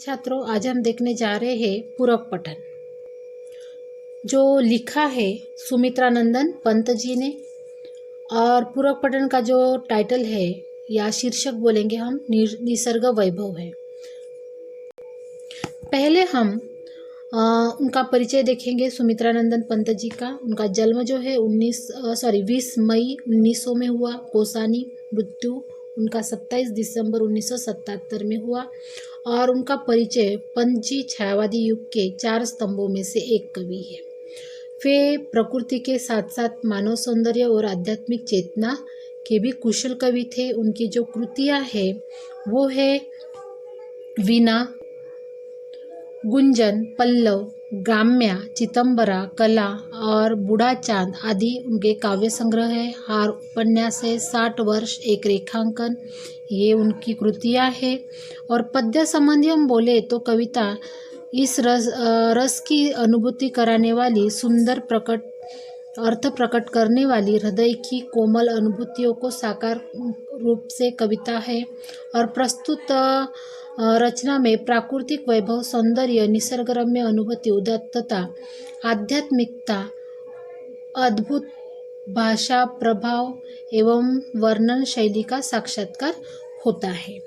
छात्रों, आज हम देखने जा रहे हैं पूरक पठन, जो लिखा है सुमित्रानंदन पंत जी ने। और पूरक पठन का जो टाइटल है या शीर्षक बोलेंगे हम, निसर्ग वैभव है। पहले हम उनका परिचय देखेंगे सुमित्रानंदन पंत जी का। उनका जन्म जो है 20 मई 1900 में हुआ कोसानी। मृत्यु उनका 27 दिसंबर 1977 में हुआ। और उनका परिचय पंत जी छायावादी युग के 4 स्तंभों में से एक कवि है। वे प्रकृति के साथ साथ मानव सौंदर्य और आध्यात्मिक चेतना के भी कुशल कवि थे। उनकी जो कृतियाँ हैं वो है वीणा, गुंजन, पल्लव, ग्राम्या, चितंबरा, कला और बूढ़ा चांद आदि उनके काव्य संग्रह है। हार उपन्यास है, 60 वर्ष एक रेखांकन, ये उनकी कृतियाँ है। और पद्य संबंधी हम बोले तो कविता इस रस की अनुभूति कराने वाली, सुंदर अर्थ प्रकट करने वाली, हृदय की कोमल अनुभूतियों को साकार रूप से कविता है। और प्रस्तुत रचना में प्राकृतिक वैभव, सौंदर्य, निसर्गरम्य अनुभूति, उदात्तता, आध्यात्मिकता, अद्भुत भाषा प्रभाव एवं वर्णन शैली का साक्षात्कार होता है।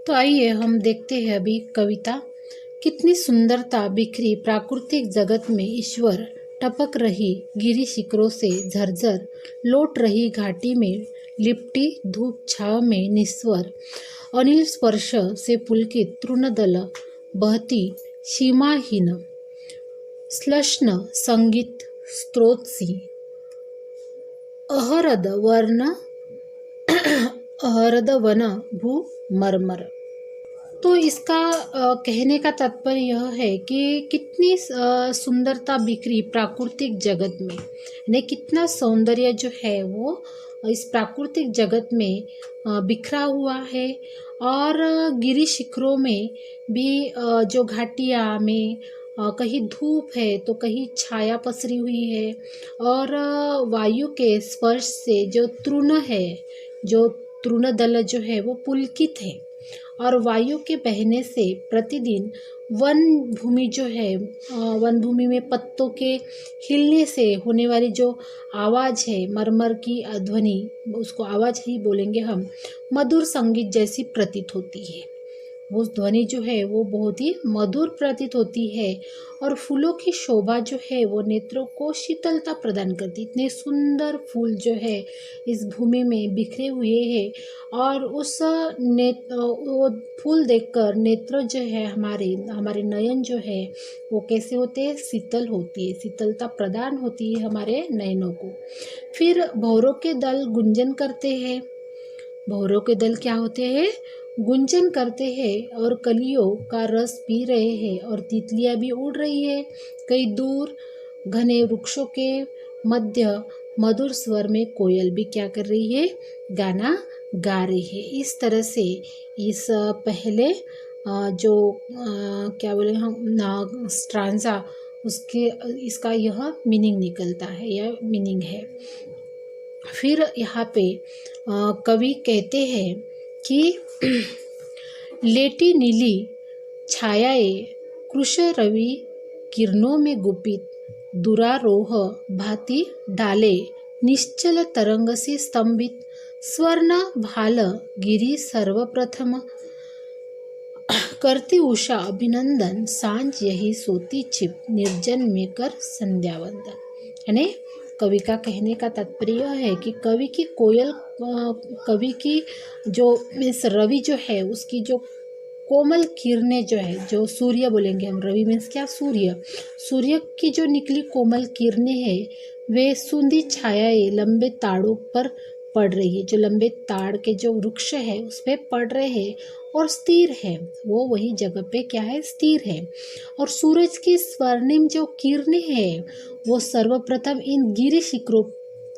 तो आइए हम देखते हैं अभी कविता। कितनी सुंदरता बिखरी प्राकृतिक जगत में, ईश्वर टपक रही गिरी शिखरों से झरझर, लौट रही घाटी में, लिपटी धूप छाव में निस्वर, अनिल स्पर्श से पुलकित तृणदल बहती सीमाहीन, श्लष्ण संगीत स्त्रोतसी, अहरद वन भू मरमर। तो इसका कहने का तात्पर्य यह है कि कितनी सुंदरता बिखरी प्राकृतिक जगत में, यानी कितना सौंदर्य जो है वो इस प्राकृतिक जगत में बिखरा हुआ है। और गिरी शिखरों में भी जो घाटियाँ में कहीं धूप है तो कहीं छाया पसरी हुई है। और वायु के स्पर्श से जो तृण है, जो तृणदल जो है वो पुलकित है। और वायु के बहने से प्रतिदिन वन भूमि जो है, वन भूमि में पत्तों के हिलने से होने वाली जो आवाज़ है, मरमर की ध्वनि, उसको आवाज़ ही बोलेंगे हम, मधुर संगीत जैसी प्रतीत होती है। वो ध्वनि जो है वो बहुत ही मधुर प्रतीत होती है। और फूलों की शोभा जो है वो नेत्रों को शीतलता प्रदान करती। इतने सुंदर फूल जो है इस भूमि में बिखरे हुए हैं। और वो फूल देखकर नेत्र जो है, हमारे नयन जो है वो कैसे होते हैं, शीतल होती है, शीतलता प्रदान होती है हमारे नयनों को। फिर भौरों के दल गुंजन करते हैं। भौरों के दल क्या होते हैं, गुंजन करते हैं और कलियों का रस पी रहे हैं। और तितलियां भी उड़ रही है। कई दूर घने वृक्षों के मध्य मधुर स्वर में कोयल भी क्या कर रही है, गाना गा रही है। इस तरह से इस पहले जो क्या बोले हम स्ट्रांजा, उसके इसका यह मीनिंग निकलता है, यह मीनिंग है। फिर यहाँ पे कवि कहते हैं कि लेटी नीली छायाए कृश रवि किरणों में गुपित, दुरारोह भांति डाले निश्चल तरंग से स्तंभित, स्वर्ण भाल गिरी सर्वप्रथम, करती उषा अभिनंदन, सांझ यही सोती छिप, निर्जन में कर संध्या वंदन। यानी कवि का कहने का तात्पर्य है कि कवि की कोयल, कवि की जो मीन्स रवि जो है, उसकी जो कोमल किरणें जो है, जो सूर्य बोलेंगे हम, रवि मीन्स क्या, सूर्य की जो निकली कोमल किरणें हैं वे सूंधी छायाएं लंबे ताड़ों पर पड़ रही है। जो लंबे ताड़ के जो वृक्ष है उस पर पड़ रहे हैं और स्थिर है, वो वही जगह पे क्या है, स्थिर है। और सूरज की स्वर्णिम जो किरणें हैं वो सर्वप्रथम इन गिरी शिखरों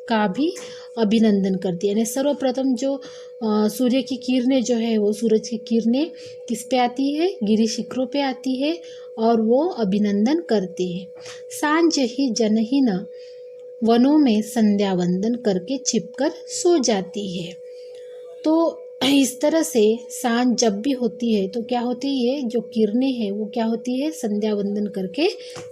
का भी अभिनंदन करती है। यानी सर्वप्रथम जो सूर्य की किरणें जो है, वो सूरज की किरणें किस पे आती है, गिरी शिखरों पे आती है और वो अभिनंदन करते हैं। सांझ ही जनहीन वनों में संध्या वंदन करके छिपकर सो जाती है। तो इस तरह से सांझ जब भी होती है तो क्या होती है, ये जो किरणें हैं वो क्या होती है, संध्या वंदन करके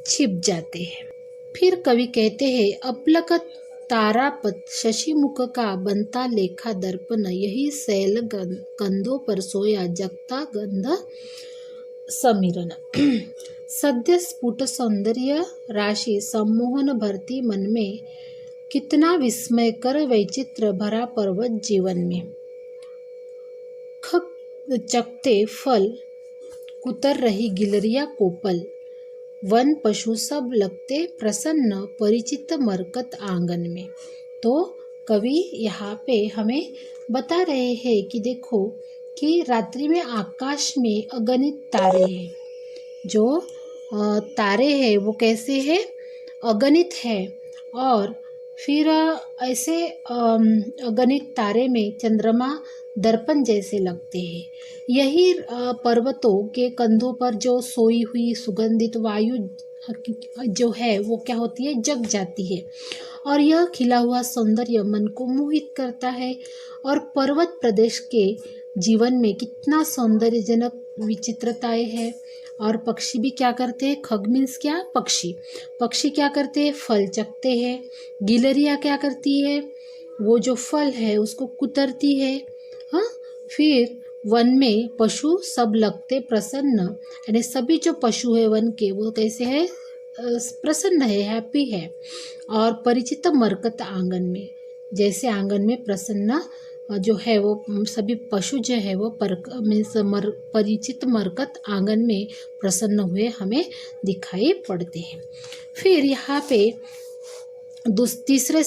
छिप जाते हैं। फिर कवि कहते हैं, अपलकत तारापत शशिमुख का बनता लेखा दर्पण, यही शैल कंधों पर सोया जगता गंध समीरण। सद्य स्फुट सौंदर्य राशि सम्मोहन भरती मन में, कितना विस्मय कर वैचित्र भरा पर्वत जीवन में। खक चकते फल कुतर रही गिलरिया कोपल, वन पशु सब लगते प्रसन्न परिचित मरकत आंगन में। तो कवि यहाँ पे हमें बता रहे हैं कि देखो कि रात्रि में आकाश में अगणित तारे हैं। जो तारे हैं वो कैसे हैं, अगणित है। और फिर ऐसे अगणित तारे में चंद्रमा दर्पण जैसे लगते हैं। यही पर्वतों के कंधों पर जो सोई हुई सुगंधित वायु जो है वो क्या होती है, जग जाती है। और यह खिला हुआ सौंदर्य मन को मोहित करता है। और पर्वत प्रदेश के जीवन में कितना सौंदर्यजनक विचित्रताएं हैं। और पक्षी भी क्या करते हैं, खग मीन्स क्या, पक्षी। पक्षी क्या करते हैं, फल चखते हैं। गिलरिया क्या करती है, वो जो फल है उसको कुतरती है। हाँ, फिर वन में पशु सब लगते प्रसन्न, यानी सभी जो पशु है वन के वो कैसे है, प्रसन्न है, हैप्पी है। और परिचित मरकत आंगन में, जैसे आंगन में प्रसन्न जो है वो सभी पशु जो है वो परिचित मरकत आंगन में प्रसन्न हुए हमें दिखाई पड़ते हैं। फिर यहाँ पे तीसरे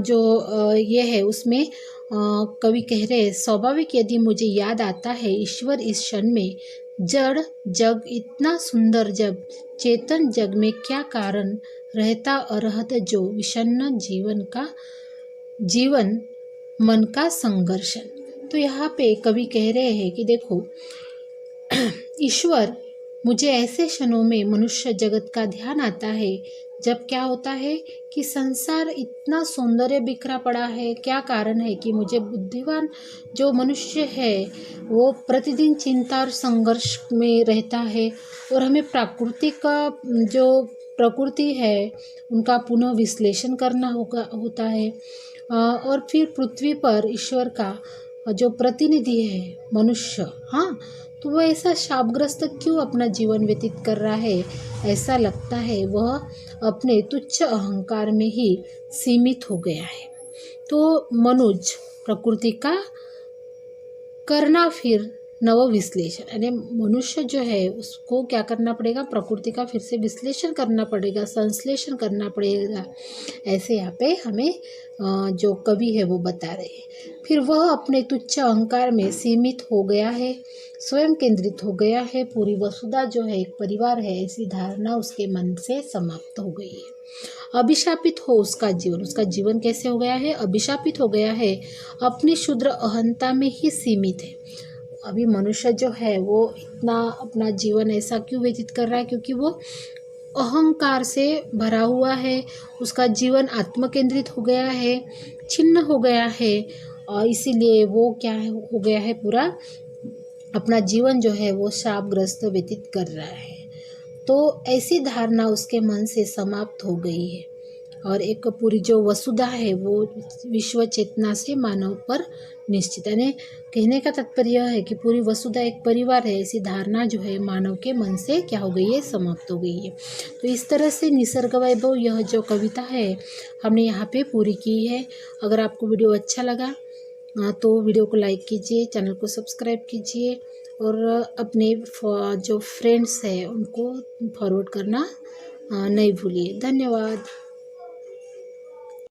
जो ये है उसमें कवि कह रहे हैं, स्वाभाविक यदि मुझे याद आता है ईश्वर इस क्षण में, जड़ जग इतना सुंदर जब चेतन जग में क्या कारण रहता अरहत जो विषन्न जीवन मन का संघर्षण। तो यहाँ पे कवि कह रहे हैं कि देखो ईश्वर, मुझे ऐसे क्षणों में मनुष्य जगत का ध्यान आता है जब क्या होता है कि संसार इतना सौंदर्य बिखरा पड़ा है। क्या कारण है कि मुझे बुद्धिमान जो मनुष्य है वो प्रतिदिन चिंता और संघर्ष में रहता है। और हमें प्राकृतिक जो प्रकृति है उनका पुनः विश्लेषण करना होता है। और फिर पृथ्वी पर ईश्वर का जो प्रतिनिधि है मनुष्य, हाँ, तो वह ऐसा शापग्रस्त क्यों अपना जीवन व्यतीत कर रहा है। ऐसा लगता है वह अपने तुच्छ अहंकार में ही सीमित हो गया है। तो मनुज प्रकृति का करना फिर नव विश्लेषण, यानी मनुष्य जो है उसको क्या करना पड़ेगा, प्रकृति का फिर से विश्लेषण करना पड़ेगा, संश्लेषण करना पड़ेगा। ऐसे यहाँ पे हमें जो कवि है वो बता रहे हैं। फिर वह अपने तुच्छ अहंकार में सीमित हो गया है, स्वयं केंद्रित हो गया है। पूरी वसुधा जो है एक परिवार है, ऐसी धारणा उसके मन से समाप्त हो गई है। अभिशापित हो उसका जीवन कैसे हो गया है, अभिशापित हो गया है, अपनी क्षुद्र अहंता में ही सीमित है। अभी मनुष्य जो है वो इतना अपना जीवन ऐसा क्यों व्यतीत कर रहा है, क्योंकि वो अहंकार से भरा हुआ है। उसका जीवन आत्म केंद्रित हो गया है, छिन्न हो गया है। और इसीलिए वो क्या हो गया है, पूरा अपना जीवन जो है वो शापग्रस्त व्यतीत कर रहा है। तो ऐसी धारणा उसके मन से समाप्त हो गई है। और एक पूरी जो वसुधा है वो विश्व चेतना से मानव पर निश्चित, यानी कहने का तात्पर्य यह है कि पूरी वसुधा एक परिवार है, ऐसी धारणा जो है मानव के मन से क्या हो गई है, समाप्त हो गई है। तो इस तरह से निसर्ग वैभव यह जो कविता है हमने यहाँ पे पूरी की है। अगर आपको वीडियो अच्छा लगा तो वीडियो को लाइक कीजिए, चैनल को सब्सक्राइब कीजिए और अपने जो फ्रेंड्स हैं उनको फॉरवर्ड करना नहीं भूलिए। धन्यवाद।